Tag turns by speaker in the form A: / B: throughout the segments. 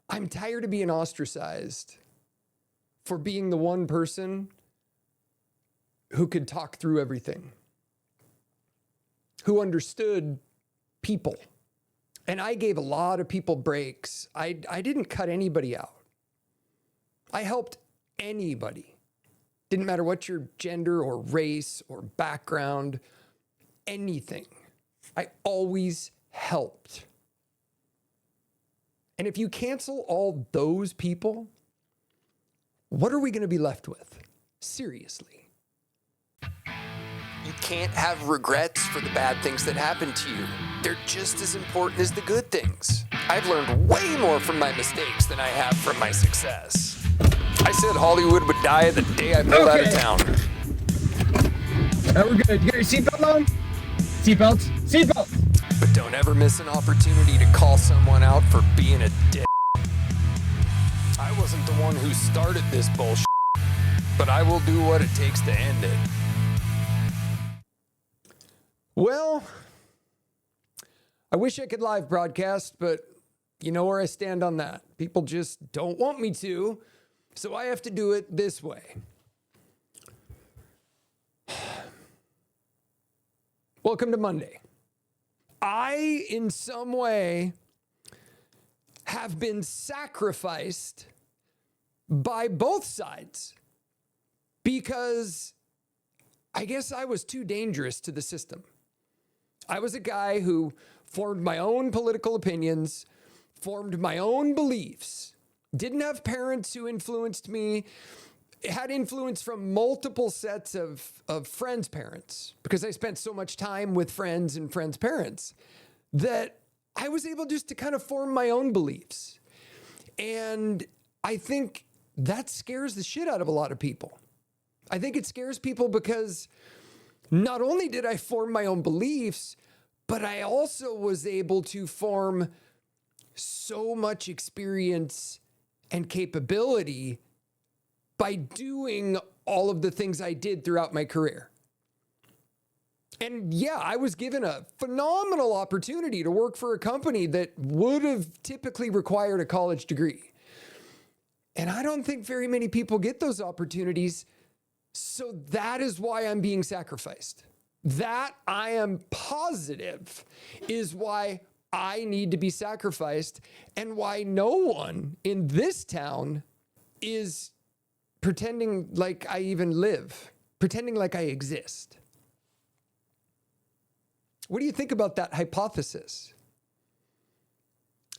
A: I'm tired of being ostracized for being the one person who could talk through everything, who understood people. And I gave a lot of people breaks. I didn't cut anybody out. I helped anybody. Didn't matter what your gender or race or background, anything. I always helped. And if you cancel all those people, what are we going to be left with? Seriously. You can't have regrets for the bad things that happened to you. They're just as important as the good things. I've learned way more from my mistakes than I have from my success. I said Hollywood would die the day I pulled out of town.
B: We're good. You got your seatbelt on? Seatbelts? Seatbelts!
A: But don't ever miss an opportunity to call someone out for being a dick. I wasn't the one who started this bullshit, but I will do what it takes to end it. Well, I wish I could live broadcast, but you know where I stand on that. People just don't want me to, so I have to do it this way. Welcome to Monday. I, in some way, have been sacrificed by both sides because I guess I was too dangerous to the system. I was a guy who formed my own political opinions, formed my own beliefs, didn't have parents who influenced me, had influence from multiple sets of friends' parents, because I spent so much time with friends and friends' parents that I was able just to kind of form my own beliefs. And I think that scares the shit out of a lot of people. I think it scares people because not only did I form my own beliefs, but I also was able to form so much experience and capability by doing all of the things I did throughout my career. And yeah, I was given a phenomenal opportunity to work for a company that would have typically required a college degree. And I don't think very many people get those opportunities. So that is why I'm being sacrificed. That I am positive is why I need to be sacrificed and why no one in this town is pretending like I even live, pretending like I exist. What do you think about that hypothesis?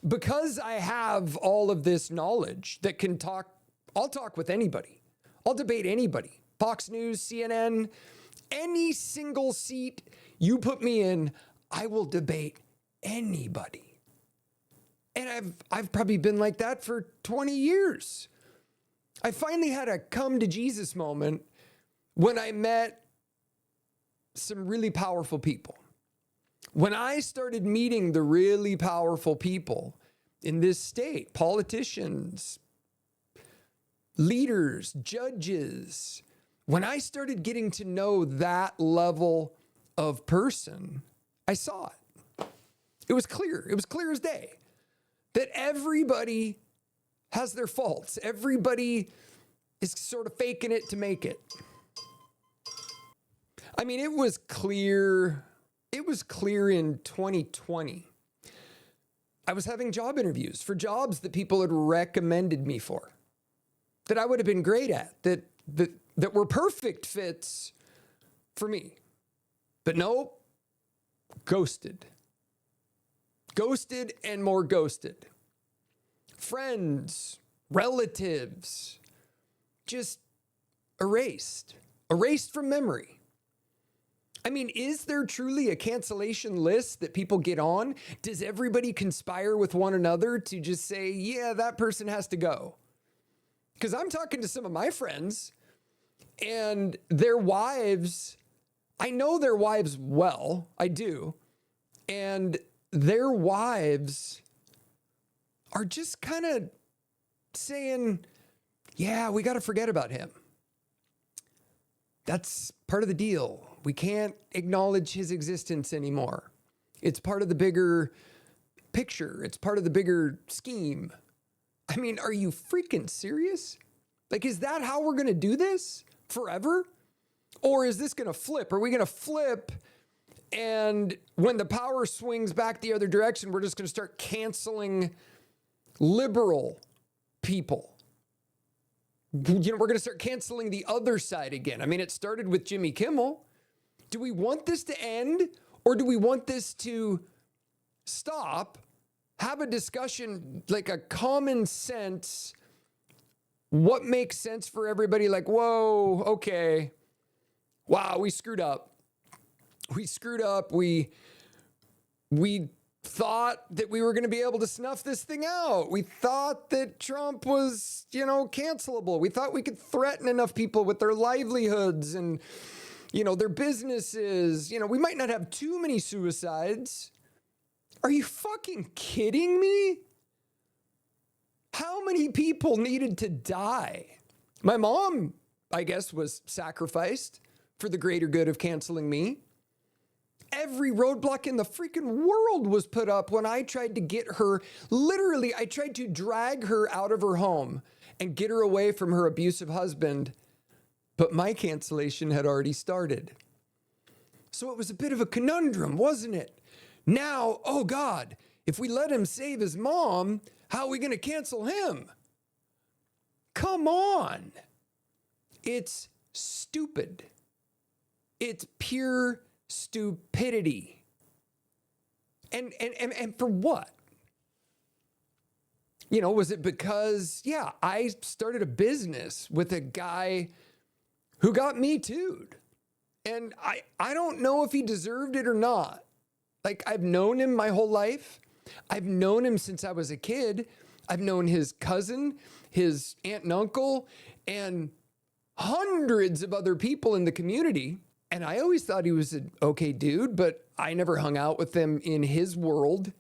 A: Because I have all of this knowledge that can talk, I'll talk with anybody. I'll debate anybody. Fox News, CNN, any single seat you put me in, I will debate anybody. And I've probably been like that for 20 years. I finally had a come to Jesus moment when I met some really powerful people. When I started meeting the really powerful people in this state, politicians, leaders, judges, when I started getting to know that level of person, I saw it. It was clear. It was clear as day that everybody has their faults. Everybody is sort of faking it to make it. I mean, it was clear in 2020. I was having job interviews for jobs that people had recommended me for, that I would have been great at, that were perfect fits for me. But no, ghosted. Ghosted and more ghosted. Friends, relatives, just erased from memory. I mean, is there truly a cancellation list that people get on? Does everybody conspire with one another to just say, yeah, that person has to go? Because I'm talking to some of my friends and their wives, I know their wives well, I do. And their wives are just kind of saying, yeah, we got to forget about him. That's part of the deal. We can't acknowledge his existence anymore. It's part of the bigger picture. It's part of the bigger scheme. I mean, are you freaking serious? Like, is that how we're going to do this forever? Or is this going to flip? Are we going to flip and when the power swings back the other direction, we're just going to start canceling liberal people? We're going to start canceling the other side again. I mean, it started with Jimmy Kimmel. Do we want this to end, or do we want this to stop, have a discussion, like a common sense, what makes sense for everybody? Like, whoa, okay. Wow, we screwed up. We screwed up. We thought that we were going to be able to snuff this thing out. We thought that Trump was, cancelable. We thought we could threaten enough people with their livelihoods and, their businesses. We might not have too many suicides. Are you fucking kidding me? How many people needed to die? My mom, I guess, was sacrificed for the greater good of canceling me. Every roadblock in the freaking world was put up when I tried to get her. Literally, I tried to drag her out of her home and get her away from her abusive husband. But my cancellation had already started. So it was a bit of a conundrum, wasn't it? Now, oh God, if we let him save his mom, how are we going to cancel him? Come on. It's stupid. It's pure stupidity. And for what? Was it because, I started a business with a guy who got Me Too'd. And I don't know if he deserved it or not. Like, I've known him my whole life. I've known him since I was a kid. I've known his cousin, his aunt and uncle, and hundreds of other people in the community. And I always thought he was an okay dude, but I never hung out with him in his world,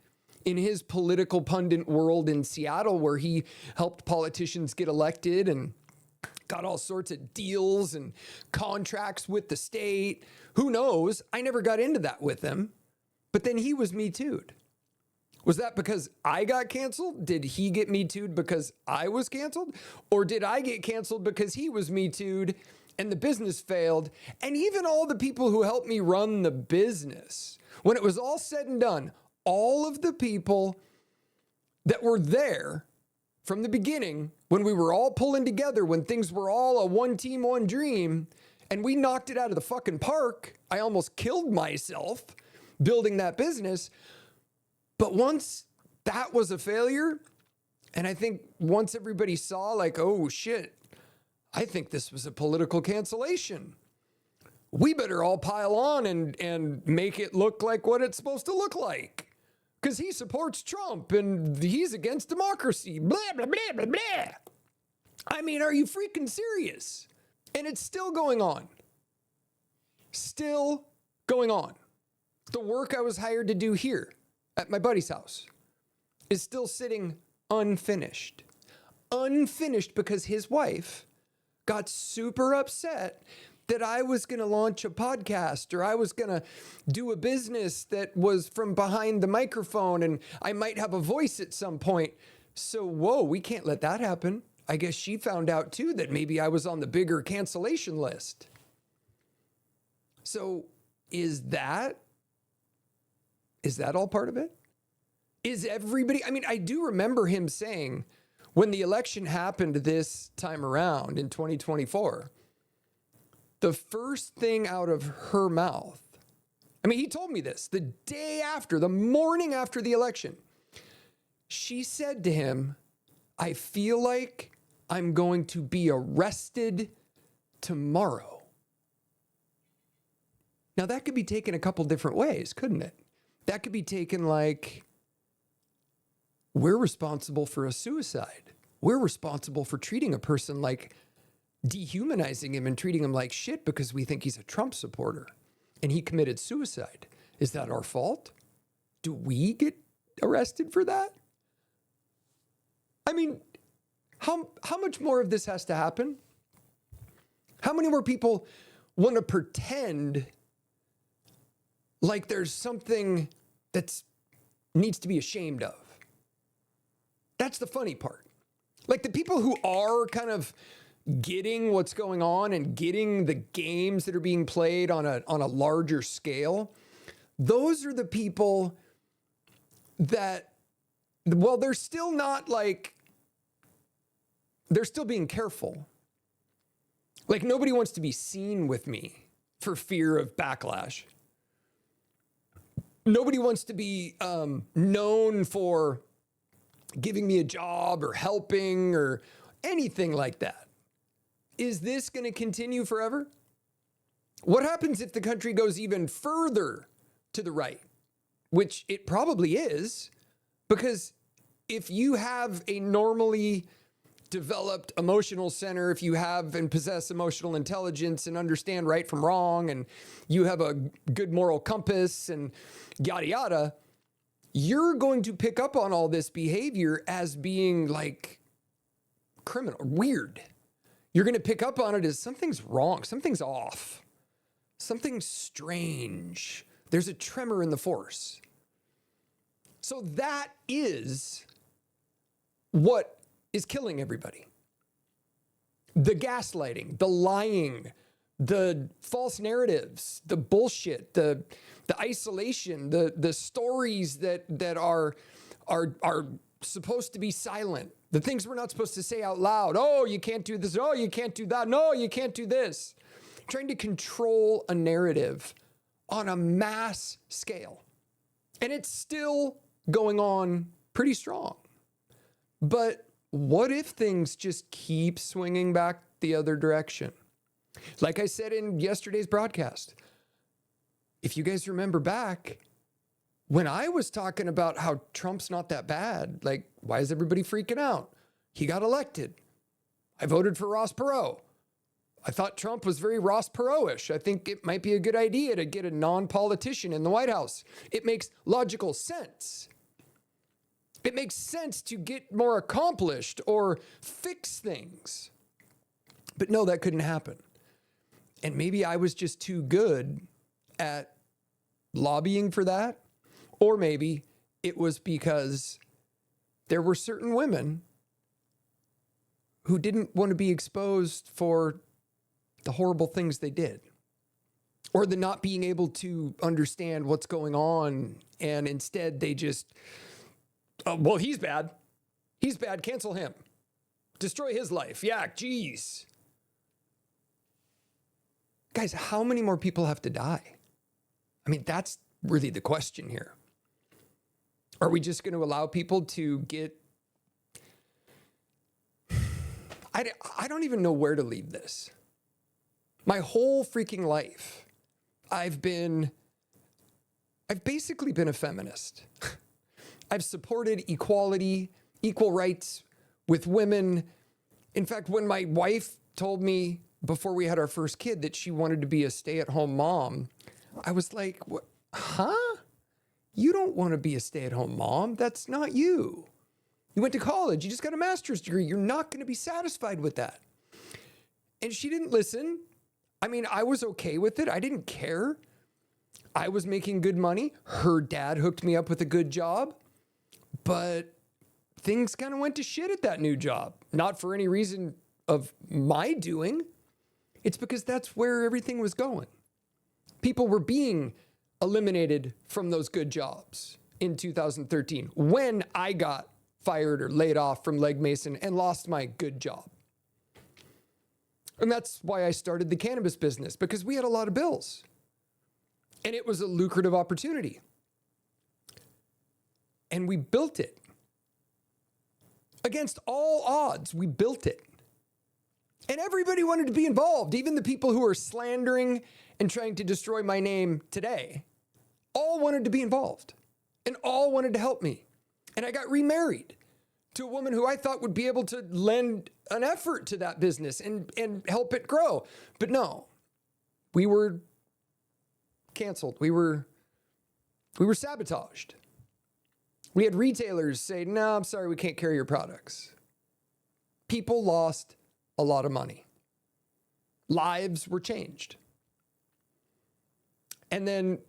A: in his political pundit world in Seattle, where he helped politicians get elected and got all sorts of deals and contracts with the state. Who knows? I never got into that with him. But then he was Me Too'd. Was that because I got canceled? Did he get Me Too'd because I was canceled? Or did I get canceled because he was Me Too'd and the business failed? And even all the people who helped me run the business, when it was all said and done, all of the people that were there from the beginning, when we were all pulling together, when things were all a one team, one dream, and we knocked it out of the fucking park, I almost killed myself building that business. But once that was a failure, and I think once everybody saw like, oh shit, I think this was a political cancellation, we better all pile on and make it look like what it's supposed to look like. Because he supports Trump and he's against democracy, blah, blah, blah, blah, blah. I mean, are you freaking serious? And it's still going on. Still going on. The work I was hired to do here at my buddy's house is still sitting unfinished. Unfinished because his wife got super upset that I was going to launch a podcast or I was going to do a business that was from behind the microphone and I might have a voice at some point. So, whoa, we can't let that happen. I guess she found out too that maybe I was on the bigger cancellation list. So, is that all part of it? Is everybody, I mean, I do remember him saying when the election happened this time around in 2024, the first thing out of her mouth, I mean, he told me this the day after, the morning after the election. She said to him, I feel like I'm going to be arrested tomorrow. Now, that could be taken a couple different ways, couldn't it? That could be taken like, we're responsible for a suicide. We're responsible for treating a person like, dehumanizing him and treating him like shit because we think he's a Trump supporter and he committed suicide. Is that our fault? Do we get arrested for that? I mean, how much more of this has to happen? How many more people want to pretend like there's something that needs to be ashamed of? That's the funny part. Like the people who are kind of getting what's going on and getting the games that are being played on a larger scale, those are the people that, well, they're still not like, they're still being careful. Like nobody wants to be seen with me for fear of backlash. Nobody wants to be known for giving me a job or helping or anything like that. Is this going to continue forever? What happens if the country goes even further to the right? Which it probably is, because if you have a normally developed emotional center, if you have and possess emotional intelligence and understand right from wrong, and you have a good moral compass and yada yada, you're going to pick up on all this behavior as being like criminal, weird. You're going to pick up on it as something's wrong, something's off, something's strange. There's a tremor in the force. So that is what is killing everybody. The gaslighting, the lying, the false narratives, the bullshit, the isolation, the stories that are supposed to be silent, the things we're not supposed to say out loud. Oh, you can't do this. Oh, you can't do that. No, you can't do this. Trying to control a narrative on a mass scale. And it's still going on pretty strong. But what if things just keep swinging back the other direction? Like I said in yesterday's broadcast, if you guys remember back, when I was talking about how Trump's not that bad, like, why is everybody freaking out? He got elected. I voted for Ross Perot. I thought Trump was very Ross Perot-ish. I think it might be a good idea to get a non-politician in the White House. It makes logical sense. It makes sense to get more accomplished or fix things. But no, that couldn't happen. And maybe I was just too good at lobbying for that. Or maybe it was because there were certain women who didn't want to be exposed for the horrible things they did, or the not being able to understand what's going on. And instead they just, well, he's bad. He's bad. Cancel him. Destroy his life. Yeah, geez. Guys, how many more people have to die? I mean, that's really the question here. Are we just going to allow people to get... I don't even know where to leave this. My whole freaking life, I've basically been a feminist. I've supported equality, equal rights with women. In fact, when my wife told me before we had our first kid that she wanted to be a stay-at-home mom, I was like, what? Huh? You don't want to be a stay-at-home mom. That's not you. You went to college. You just got a master's degree. You're not going to be satisfied with that. And she didn't listen. I mean, I was okay with it. I didn't care. I was making good money. Her dad hooked me up with a good job. But things kind of went to shit at that new job. Not for any reason of my doing. It's because that's where everything was going. People were being eliminated from those good jobs in 2013 when I got fired or laid off from Legg Mason and lost my good job. And that's why I started the cannabis business, because we had a lot of bills and it was a lucrative opportunity. And we built it. Against all odds, we built it. And everybody wanted to be involved, even the people who are slandering and trying to destroy my name today, all wanted to be involved and all wanted to help me. And I got remarried to a woman who I thought would be able to lend an effort to that business and help it grow. But no, we were canceled. We were sabotaged. We had retailers say, no, I'm sorry, we can't carry your products. People lost a lot of money. Lives were changed. And then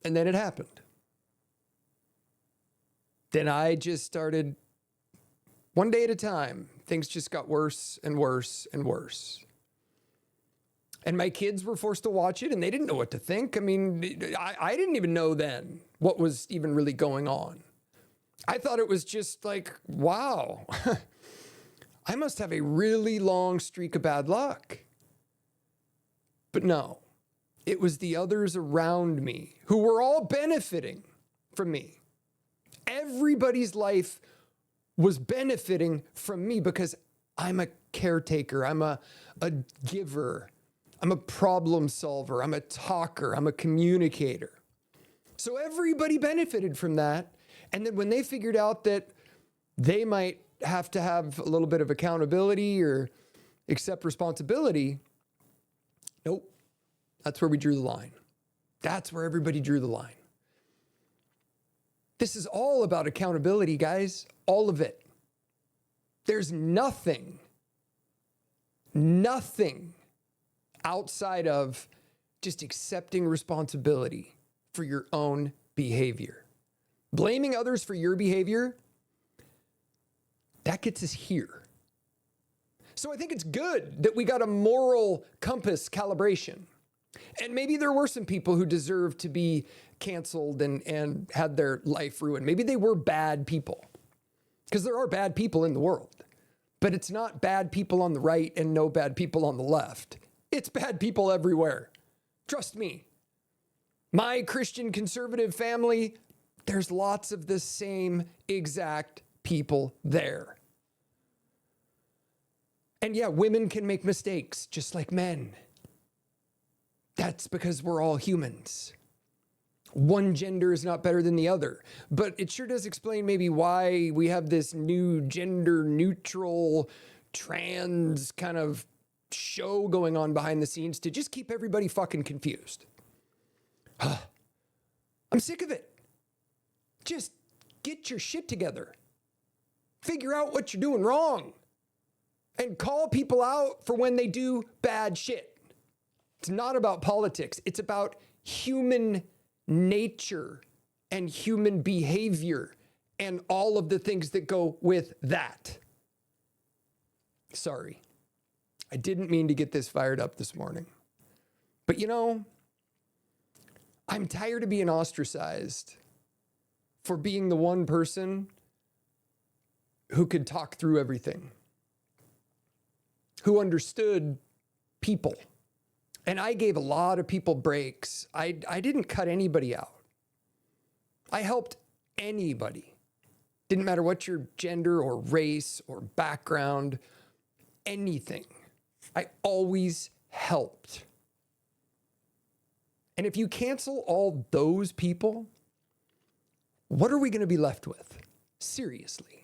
A: it happened. Then I just started One day at a time, things just got worse and worse and worse. And my kids were forced to watch it and they didn't know what to think. I mean, I didn't even know then what was even really going on. I thought it was just like, wow, I must have a really long streak of bad luck. But no, it was the others around me who were all benefiting from me. Everybody's life was benefiting from me because I'm a caretaker. I'm a giver. I'm a problem solver. I'm a talker. I'm a communicator. So everybody benefited from that. And then when they figured out that they might have to have a little bit of accountability or accept responsibility, nope, that's where we drew the line. That's where everybody drew the line. This is all about accountability, guys. All of it. There's nothing outside of just accepting responsibility for your own behavior. Blaming others for your behavior, that gets us here. So I think it's good that we got a moral compass calibration. And maybe there were some people who deserved to be canceled and had their life ruined. Maybe they were bad people. Because there are bad people in the world. But it's not bad people on the right and no bad people on the left. It's bad people everywhere. Trust me. My Christian conservative family, there's lots of the same exact people there. And yeah, women can make mistakes just like men. That's because we're all humans. One gender is not better than the other, but it sure does explain maybe why we have this new gender neutral trans kind of show going on behind the scenes to just keep everybody fucking confused. I'm sick of it. Just get your shit together. Figure out what you're doing wrong and call people out for when they do bad shit. It's not about politics. It's about human nature and human behavior and all of the things that go with that. Sorry, I didn't mean to get this fired up this morning. But you know, I'm tired of being ostracized for being the one person who could talk through everything, who understood people. And I gave a lot of people breaks. I didn't cut anybody out. I helped anybody. Didn't matter what your gender or race or background, anything. I always helped. And if you cancel all those people, what are we going to be left with? Seriously.